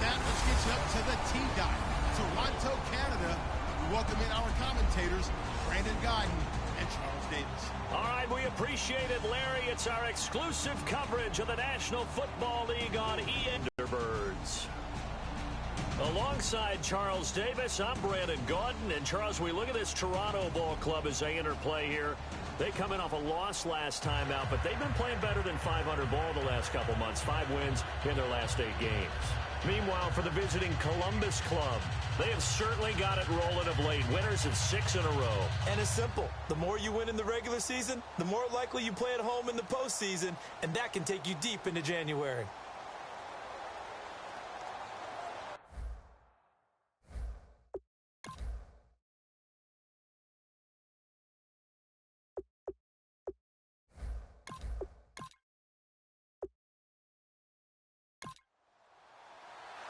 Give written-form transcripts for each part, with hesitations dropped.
that, let's get you up to the T-Dot, Toronto, Canada. We welcome in our commentators, Brandon Guyton and Charles Davis. All right, we appreciate it, Larry. It's our exclusive coverage of the National Football League on Thunderbirds. Alongside Charles Davis, I'm Brandon Guyton. And, Charles, we look at this Toronto Ball Club as they interplay here. They come in off a loss last time out, but they've been playing better than 500 ball the last couple months. 5 wins in their last 8 games. Meanwhile, for the visiting Columbus Club, they have certainly got it rolling of late. Winners of 6 in a row. And it's simple. The more you win in the regular season, the more likely you play at home in the postseason, and that can take you deep into January.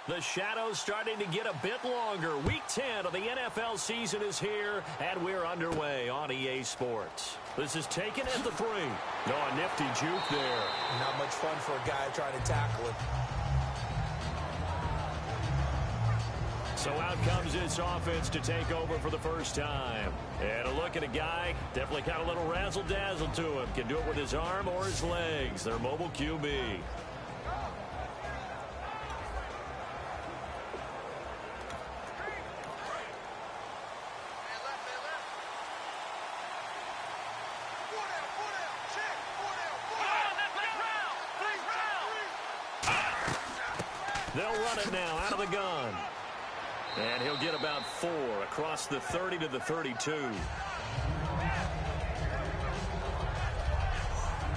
The shadow's starting to get a bit longer. Week 10 of the NFL season is here, and we're underway on EA Sports. This is taken at the 3. Oh, a nifty juke there. Not much fun for a guy trying to tackle it. So out comes this offense to take over for the first time. And a look at a guy, definitely got a little razzle-dazzle to him. Can do it with his arm or his legs. Their mobile QB. They'll run it now out of the gun. And he'll get about 4 across the 30 to the 32.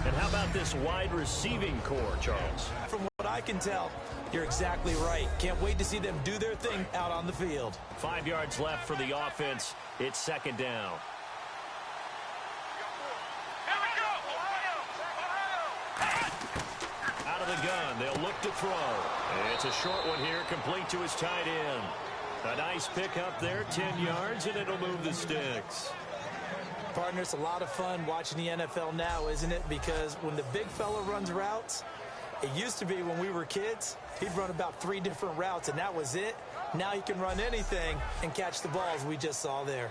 And how about this wide receiving core, Charles? From what I can tell, you're exactly right. Can't wait to see them do their thing out on the field. 5 yards left for the offense. It's 2nd down. Out of the gun, they'll look to throw. It's a short one here, complete to his tight end. A nice pickup there, 10 yards, and it'll move the sticks. Partner, it's a lot of fun watching the NFL now, isn't it? Because when the big fella runs routes, it used to be when we were kids, he'd run about 3 different routes, and that was it. Now he can run anything and catch the balls we just saw there.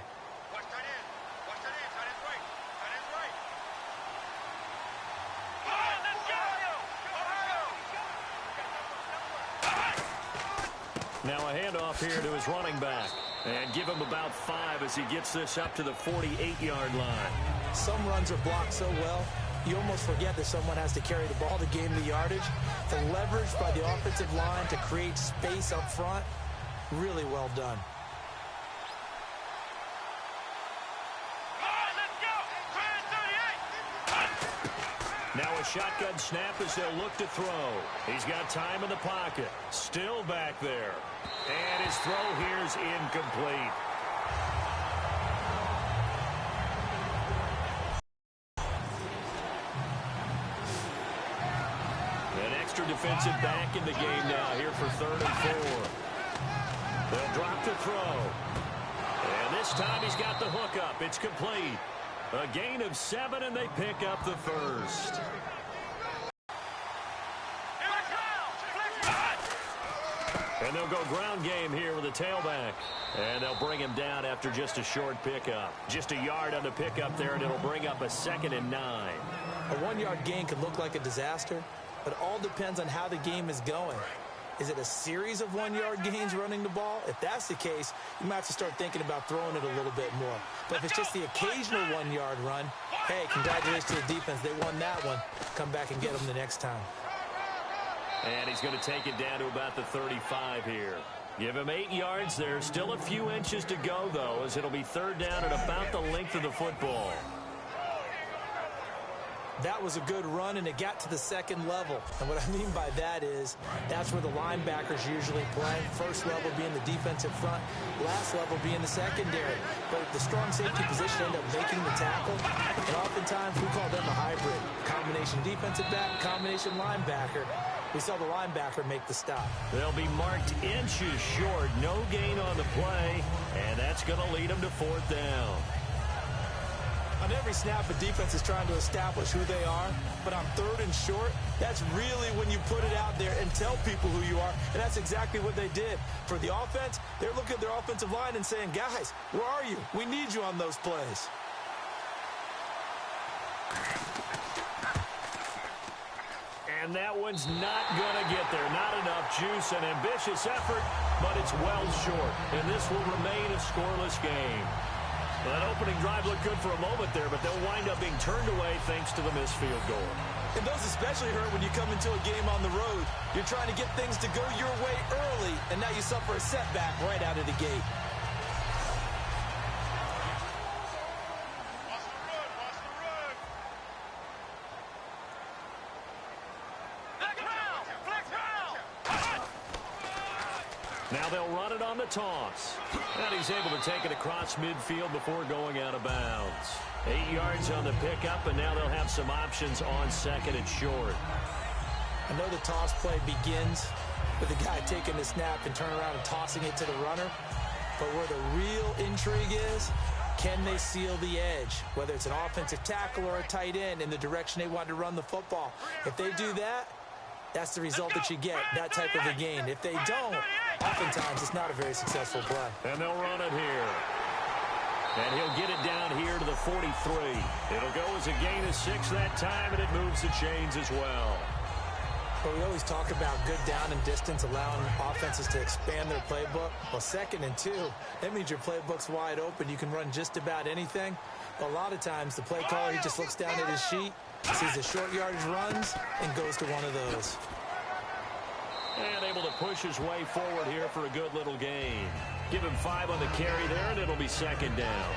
Now a handoff here to his running back. And give him about 5 as he gets this up to the 48-yard line. Some runs are blocked so well, you almost forget that someone has to carry the ball to gain the yardage. The leverage by the offensive line to create space up front, really well done. Now a shotgun snap as they'll look to throw. He's got time in the pocket. Still back there. And his throw here's incomplete. An extra defensive back in the game now here for 3rd and 4. They'll drop the throw. And this time he's got the hook up. It's complete. A gain of 7, and they pick up the first. And they'll go ground game here with a tailback. And they'll bring him down after just a short pickup. Just a yard on the pickup there, and it'll bring up a 2nd and 9. A 1-yard gain could look like a disaster, but it all depends on how the game is going. Is it a series of 1-yard gains running the ball? If that's the case, you might have to start thinking about throwing it a little bit more. But if it's just the occasional 1-yard run, hey, congratulations to the defense. They won that one. Come back and get them the next time. And he's going to take it down to about the 35 here. Give him 8 yards there. Still a few inches to go, though, as it'll be 3rd down at about the length of the football. That was a good run, and it got to the 2nd level. And what I mean by that is that's where the linebackers usually play. First level being the defensive front, last level being the secondary. But the strong safety position ended up making the tackle, and oftentimes we call them a hybrid. Combination defensive back, combination linebacker. We saw the linebacker make the stop. They'll be marked inches short. No gain on the play, and that's going to lead them to 4th down. On every snap, a defense is trying to establish who they are, but on 3rd and short, that's really when you put it out there and tell people who you are, and that's exactly what they did. For the offense, they're looking at their offensive line and saying, guys, where are you? We need you on those plays. And that one's not going to get there. Not enough juice. An ambitious effort, but it's well short. And this will remain a scoreless game. That opening drive looked good for a moment there, but they'll wind up being turned away thanks to the missed field goal. And those especially hurt when you come into a game on the road. You're trying to get things to go your way early, and now you suffer a setback right out of the gate. Now they'll run it on the toss. And he's able to take it across midfield before going out of bounds. 8 yards on the pickup, and now they'll have some options on 2nd and short. I know the toss play begins with the guy taking the snap and turning around and tossing it to the runner. But where the real intrigue is, can they seal the edge? Whether it's an offensive tackle or a tight end in the direction they want to run the football. If they do that, that's the result that you get, that type of a gain. If they don't, oftentimes it's not a very successful play. And they'll run it here. And he'll get it down here to the 43. It'll go as a gain of 6 that time, and it moves the chains as well. But we always talk about good down and distance, allowing offenses to expand their playbook. Well, 2nd and 2, that means your playbook's wide open. You can run just about anything. But a lot of times, the play caller, he just looks down at his sheet, sees the short yardage runs, and goes to one of those. And able to push his way forward here for a good little gain. Give him 5 on the carry there, and it'll be 2nd down.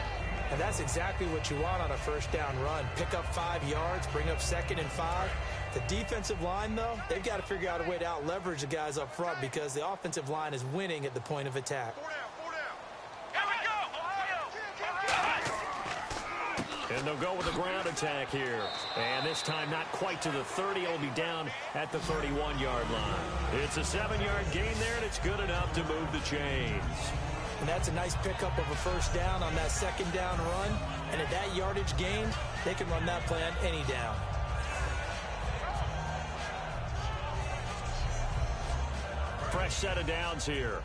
And that's exactly what you want on a 1st down run. Pick up 5 yards, bring up 2nd and 5. The defensive line, though, they've got to figure out a way to out-leverage the guys up front because the offensive line is winning at the point of attack. And they'll go with a ground attack here. And this time not quite to the 30. It'll be down at the 31-yard line. It's a 7-yard gain there, and it's good enough to move the chains. And that's a nice pickup of a 1st down on that 2nd down run. And at that yardage gain, they can run that play on any down. Fresh set of downs here.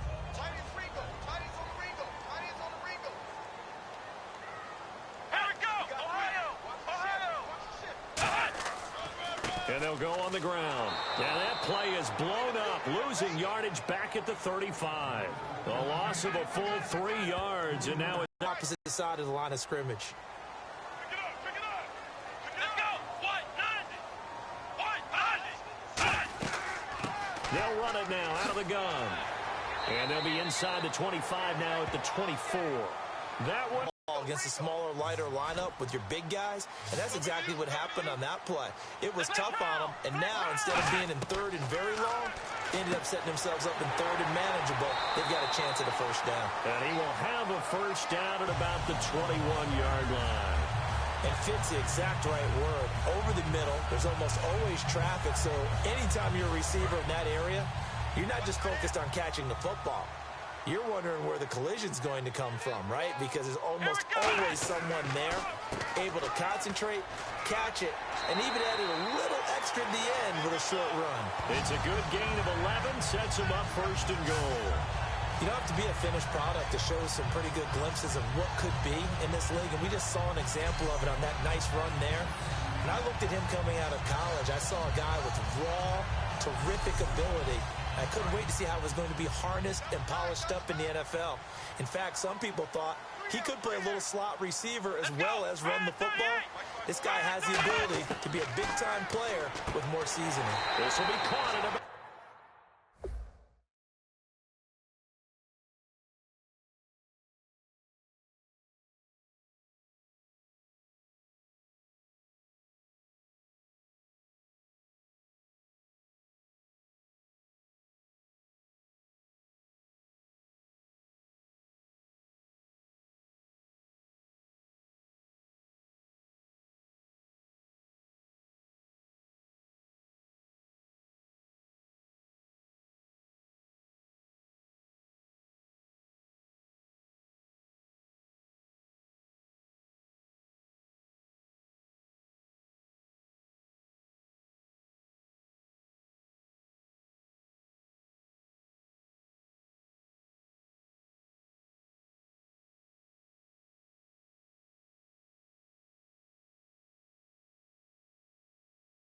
And they'll go on the ground. Now that play is blown up, losing yardage back at the 35. The loss of a full 3 yards, and now it's opposite side of the line of scrimmage. They'll run it now out of the gun. And they'll be inside the 25 now at the 24. That one against a smaller, lighter lineup with your big guys, and that's exactly what happened on that play. It was tough on them, and now instead of being in 3rd and very long, they ended up setting themselves up in 3rd and manageable. They've got a chance at a 1st down. And he will have a 1st down at about the 21-yard line. And fits the exact right word. Over the middle, there's almost always traffic, so anytime you're a receiver in that area, you're not just focused on catching the football. You're wondering where the collision's going to come from, right? Because there's almost always someone there able to concentrate, catch it, and even added a little extra at the end with a short run. It's a good gain of 11, sets him up 1st and goal. You don't have to be a finished product to show some pretty good glimpses of what could be in this league, and we just saw an example of it on that nice run there. When I looked at him coming out of college, I saw a guy with raw, terrific ability. I couldn't wait to see how it was going to be harnessed and polished up in the NFL. In fact, some people thought he could play a little slot receiver as well as run the football. This guy has the ability to be a big-time player with more seasoning. This will be caught at about